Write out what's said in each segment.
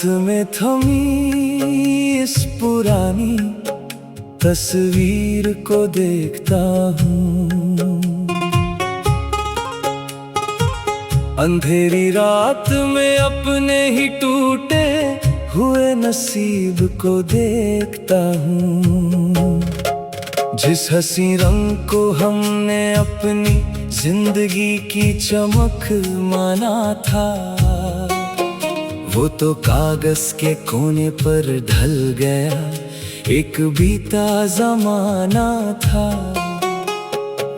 हाथ में थमी इस पुरानी तस्वीर को देखता हूँ। अंधेरी रात में अपने ही टूटे हुए नसीब को देखता हूँ। जिस हंसी रंग को हमने अपनी जिंदगी की चमक माना था, वो तो कागज के कोने पर ढल गया, एक बीता जमाना था।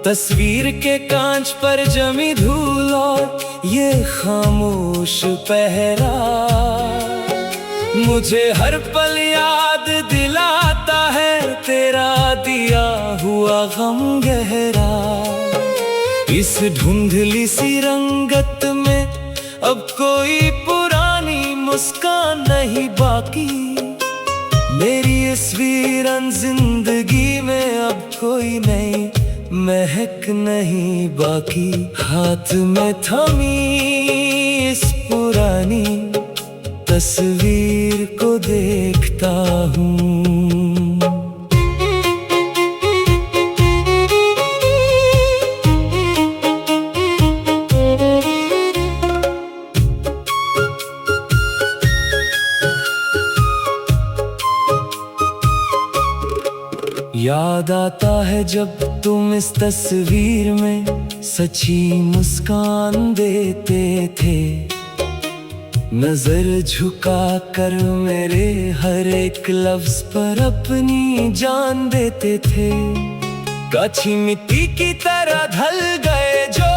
तस्वीर के कांच पर जमी धूल और ये खामोश पहरा मुझे हर पल याद दिलाता है तेरा दिया हुआ गम गहरा। इस धुंधली सी रंगत में अब कोई पुरानी मुस्कान नहीं बाकी, मेरी इस वीरान जिंदगी में अब कोई नई महक नहीं बाकी। हाथ में थमी इस पुरानी तस्वीर को देखता हूँ। याद आता है जब तुम इस तस्वीर में सच्ची मुस्कान देते थे, नजर झुका कर मेरे हर एक लफ्ज पर अपनी जान देते थे। कच्ची मिट्टी की तरह ढल गए जो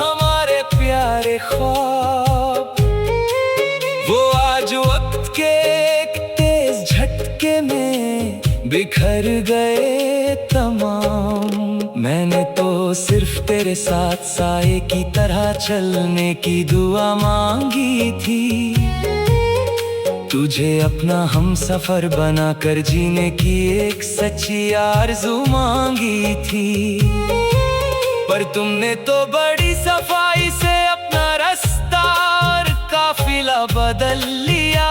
हमारे प्यारे ख्वाब, वो आज वक्त के एक तेज झटके में बिखर गए तमाम। मैंने तो सिर्फ तेरे साथ साए की तरह चलने की दुआ मांगी थी, तुझे अपना हम सफर बनाकर जीने की एक सच्ची आरज़ू मांगी थी। पर तुमने तो बड़ी सफाई से अपना रास्ता और काफिला बदल लिया,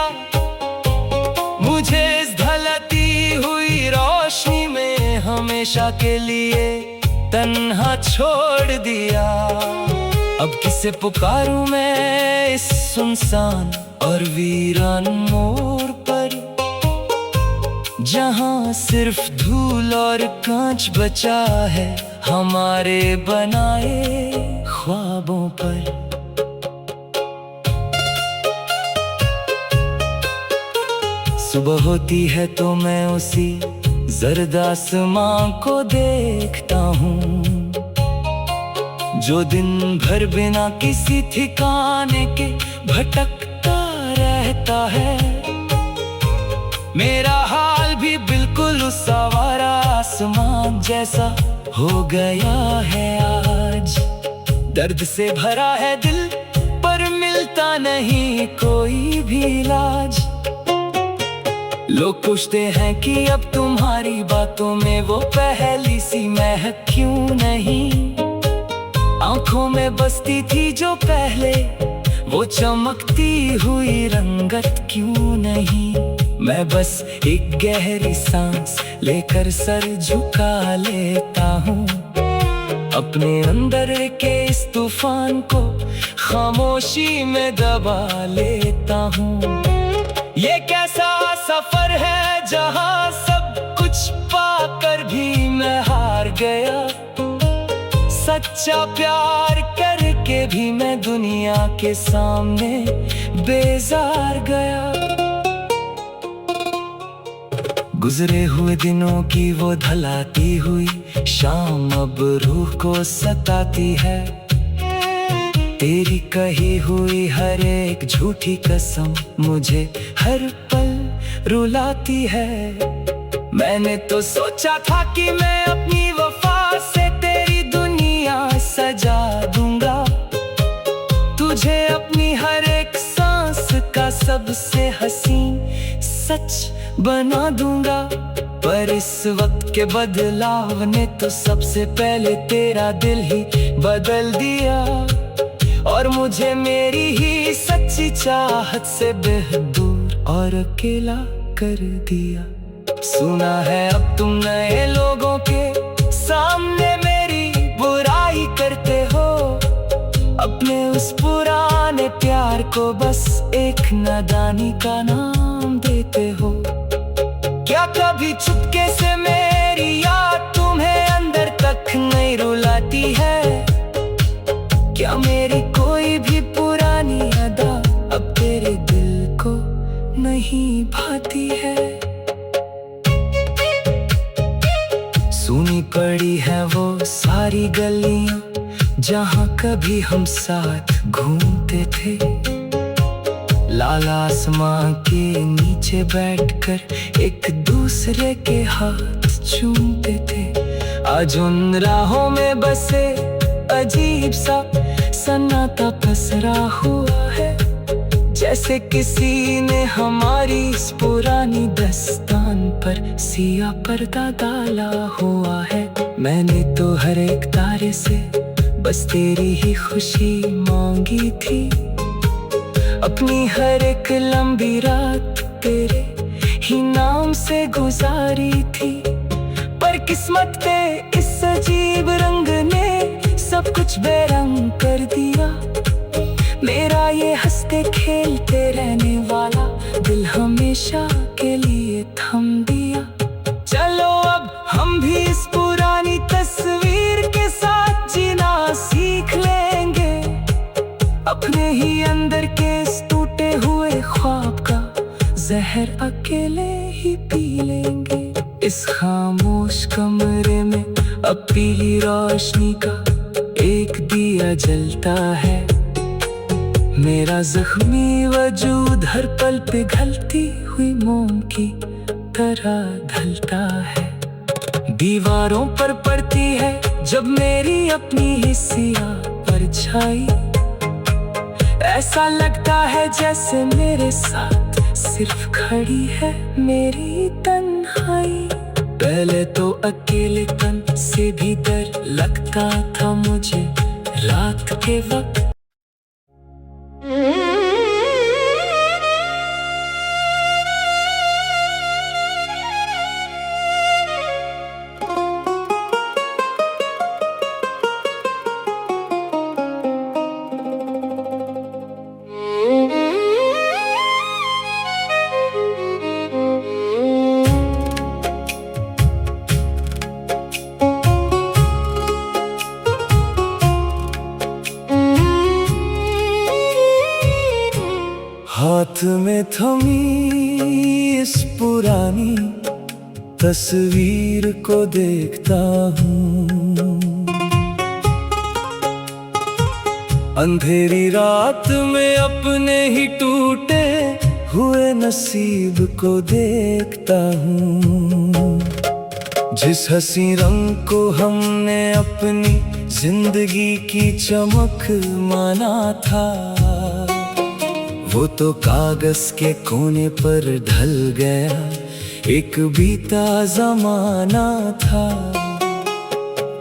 मुझे इस ढलती हुई रोशनी में हमेशा के लिए तन्हा छोड़ दिया। अब किसे पुकारूं मैं इस सुनसान और वीरान मोड़ पर, जहां सिर्फ धूल और कांच बचा है हमारे बनाए ख्वाबों पर। सुबह होती है तो मैं उसी जर्द आसमां को देखता हूँ, जो दिन भर बिना किसी ठिकाने के भटकता रहता है। मेरा हाल भी बिल्कुल उस आवारा आसमान जैसा हो गया है आज। दर्द से भरा है दिल पर मिलता नहीं कोई भी इलाज। लोग पूछते हैं कि अब तुम्हारी बातों में वो पहली सी महक क्यों नहीं, आंखों में बसती थी जो पहले वो चमकती हुई रंगत क्यों नहीं। मैं बस एक गहरी सांस लेकर सर झुका लेता हूँ, अपने अंदर के इस तूफान को खामोशी में दबा लेता हूँ। ये कैसा सफर है जहाँ सब कुछ पाकर भी मैं हार गया, सच्चा प्यार करके भी मैं दुनिया के सामने बेजार गया। गुजरे हुए दिनों की वो ढलाती हुई शाम अब रूह को सताती है, तेरी कही हुई हर एक झूठी कसम मुझे हर पल रुलाती है। मैंने तो सोचा था कि मैं अपनी वफा से तेरी दुनिया सजा दूंगा, तुझे अपनी हर एक सांस का सबसे हसीन सच बना दूंगा। पर इस वक्त के बदलाव ने तो सबसे पहले तेरा दिल ही बदल दिया, और और मुझे मेरी ही सच्ची चाहत से बेहदूर और अकेला कर दिया। सुना है अब तुम नए लोगों के सामने मेरी बुराई करते हो, अपने उस पुराने प्यार को बस एक नादानी का नाम देते हो। क्या कभी चुपके से मेरी याद तुम्हें अंदर तक नहीं रुलाती है? क्या मेरी कोई भी पुरानी अदा अब तेरे दिल को नहीं भाती है? सुनी पड़ी है वो सारी गलियां जहां कभी हम साथ घूमते थे, लाल आसमां के नीचे बैठकर एक दूसरे के हाथ चूमते थे। आज उन राहों में बसे अजीब सा सन्नाटा पसरा हुआ है, जैसे किसी ने हमारी इस पुरानी दस्तान पर सिया पर्दा डाला हुआ है। मैंने तो हर एक तारे से बस तेरी ही खुशी मांगी थी, अपनी हर एक लंबी रात तेरे ही नाम से गुजारी थी। पर किस्मत के इस अजीब रंग ने सब कुछ बेरंग कर दिया। मेरा ये हंसते खेलते रहने वाला दिल हमेशा के लिए थम दिया। चलो अब हम भी इस पुरानी तस्वीर के साथ जीना सीख लेंगे, अपने ही अंदर के इस टूटे हुए ख्वाब का जहर अकेले ही पी लेंगे। इस खामोश कमरे में अब पीली रोशनी का एक दिया जलता है, मेरा जख्मी वजूद हर पल पिघलती हुई मोम की तरह ढलता है। दीवारों पर पड़ती है जब मेरी अपनी हिस्सियां परछाई, ऐसा लगता है जैसे मेरे साथ सिर्फ खड़ी है मेरी तन्हाई। पहले तो अकेलेपन से भी डर लगता था मुझे रात के वक्त। हाथ में थमी इस पुरानी तस्वीर को देखता हूँ, अंधेरी रात में अपने ही टूटे हुए नसीब को देखता हूँ। जिस हंसी रंग को हमने अपनी जिंदगी की चमक माना था, वो तो कागज के कोने पर ढल गया, एक बीता जमाना था।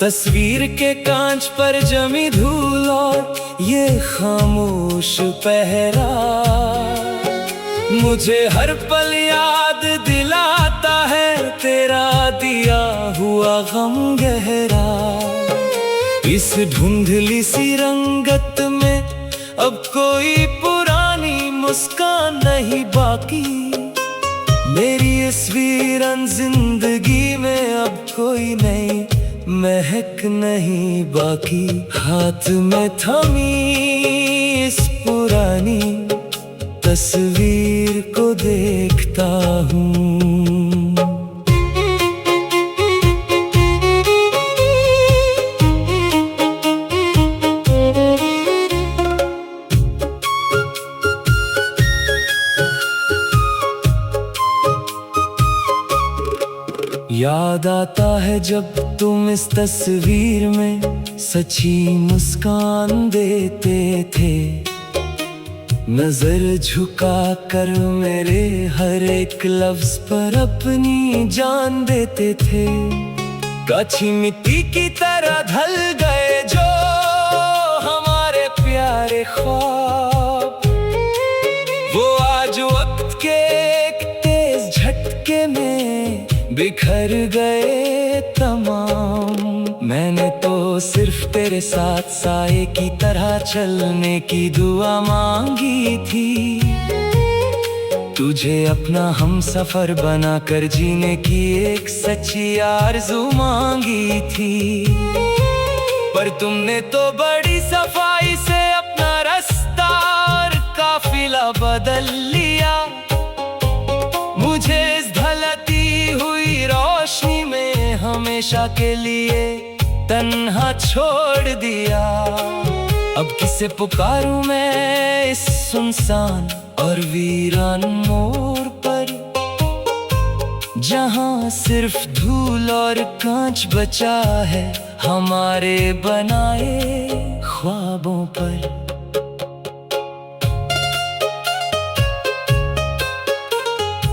तस्वीर के कांच पर जमी धूल और ये खामोश पहरा मुझे हर पल याद दिलाता है तेरा दिया हुआ गम गहरा। इस धुंधली सी रंगत में अब कोई पुरानी मुस्कान नहीं बाकी, मेरी इस वीरान जिंदगी में अब कोई नई महक नहीं बाकी। हाथ में थमी इस पुरानी तस्वीर को देखता हूँ। याद आता है जब तुम इस तस्वीर में सच्ची मुस्कान देते थे, नजर झुका कर मेरे हर एक लफ्ज पर अपनी जान देते थे। कच्ची मिट्टी की तरह ढल गए जो हमारे प्यारे ख्वाब, वो आज वक्त के एक तेज झटके में बिखर गए तमाम। मैंने तो सिर्फ तेरे साथ साए की तरह चलने की दुआ मांगी थी, तुझे अपना हम सफर बना कर जीने की एक सच्ची आरज़ू मांगी थी। पर तुमने तो बड़ी सफाई से अपना रास्ता और काफिला बदल लिया, मुझे इस ढलती हुई रोशनी में हमेशा के लिए तन्हा छोड़ दिया। अब किसे पुकारूं मैं इस सुनसान और वीरान मोड़ पर, जहां सिर्फ धूल और कांच बचा है हमारे बनाए ख्वाबों पर।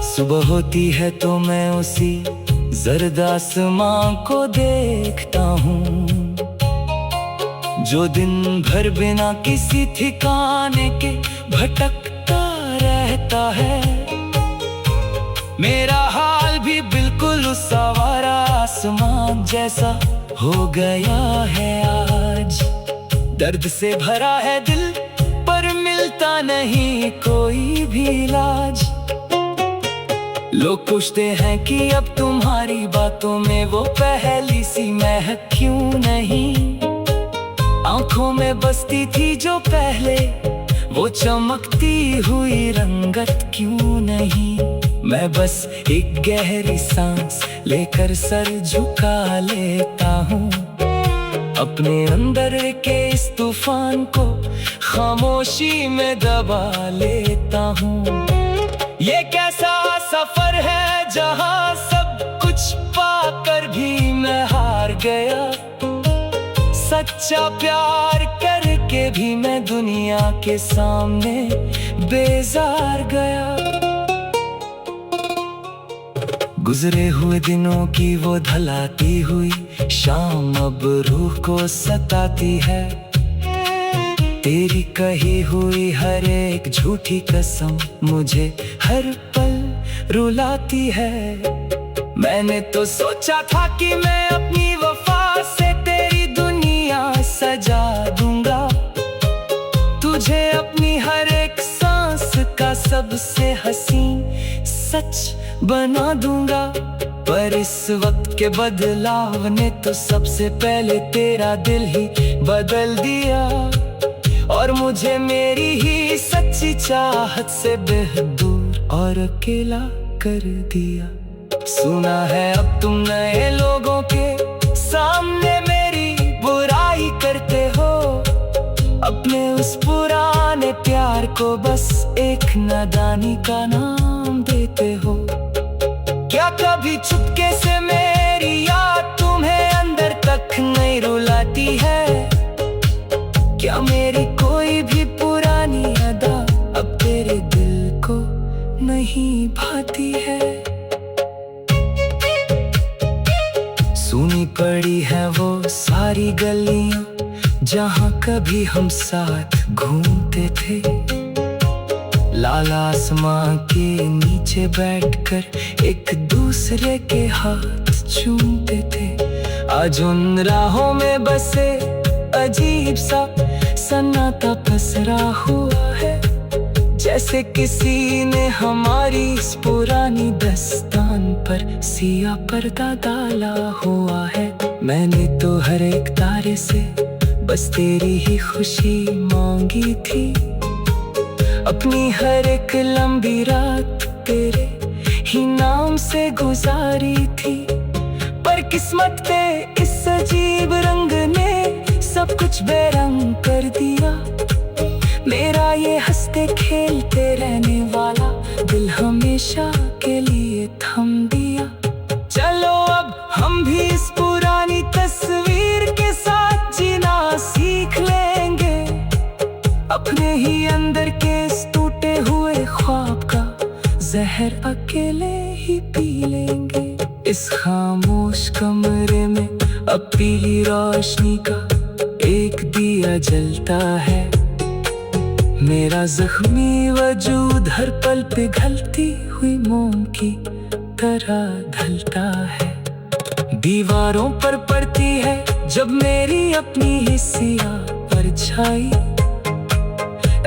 सुबह होती है तो मैं उसी जर्द आसमां को देखता हूँ, जो दिन भर बिना किसी ठिकाने के भटकता रहता है। मेरा हाल भी बिल्कुल उस आवारा आसमान जैसा हो गया है आज। दर्द से भरा है दिल पर मिलता नहीं कोई भी इलाज। लोग पूछते हैं कि अब तुम्हारी बातों में वो पहली सी महक क्यों नहीं, आंखों में बसती थी जो पहले वो चमकती हुई रंगत क्यों नहीं। मैं बस एक गहरी सांस लेकर सर झुका लेता हूँ, अपने अंदर के इस तूफान को खामोशी में दबा लेता हूँ। ये कैसा सफर है जहाँ सब कुछ पाकर भी मैं हार गया, सच्चा प्यार करके भी मैं दुनिया के सामने बेजार गया। गुजरे हुए दिनों की वो ढलाती हुई शाम अब रूह को सताती है, तेरी कही हुई हर एक झूठी कसम मुझे हर पल रुलाती है। मैंने तो सोचा था कि मैं अपनी वफा से तेरी दुनिया सजा दूंगा, तुझे अपनी हर एक सांस का सबसे हसीन सच बना दूंगा। पर इस वक्त के बदलाव ने तो सबसे पहले तेरा दिल ही बदल दिया, और मुझे मेरी ही सच्ची चाहत से बेहद दूर और अकेला कर दिया। सुना है अब तुम नए लोगों के सामने मेरी बुराई करते हो, अपने उस पुराने प्यार को बस एक नादानी का नाम देते हो। क्या कभी चुपके से मेरी याद तुम्हें अंदर तक नहीं रुलाती है? क्या मेरी कोई भी पुरानी अदा अब तेरे दिल को नहीं भाती है? सुनी पड़ी है वो सारी गलियां जहां कभी हम साथ घूमते थे, लाल आसमां के नीचे बैठकर एक दूसरे के हाथ चूमते थे। आज उन राहों में बसे अजीब सा सन्नाटा पसरा हुआ है, जैसे किसी ने हमारी इस पुरानी दस्तान पर सिया पर्दा डाला हुआ है। मैंने तो हर एक तारे से बस तेरी ही खुशी मांगी थी, अपनी हर एक लंबी रात तेरे ही नाम से गुजारी थी। पर किस्मत के इस अजीब रंग ने सब कुछ बेरंग कर दिया। मेरा ये हंसते खेलते रहने वाला दिल हमेशा के लिए थम दिया। चलो अब हम भी इस पुरानी तस्वीर के साथ जीना सीख लेंगे, अपने ही अंदर के इस टूटे हुए ख्वाब का जहर अकेले ही पी लेंगे। इस खामोश कमरे में अब पीली रोशनी का एक दिया जलता है, मेरा जख्मी वजूद हर पल पिघलती हुई मोम की तरह ढलता है। दीवारों पर पड़ती है जब मेरी अपनी हिस्सियां परछाई,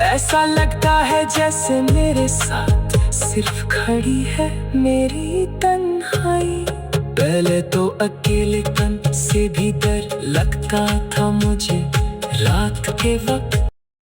ऐसा लगता है जैसे मेरे साथ सिर्फ खड़ी है मेरी तन्हाई। पहले तो अकेलेपन से भी डर लगता था मुझे रात के वक्त,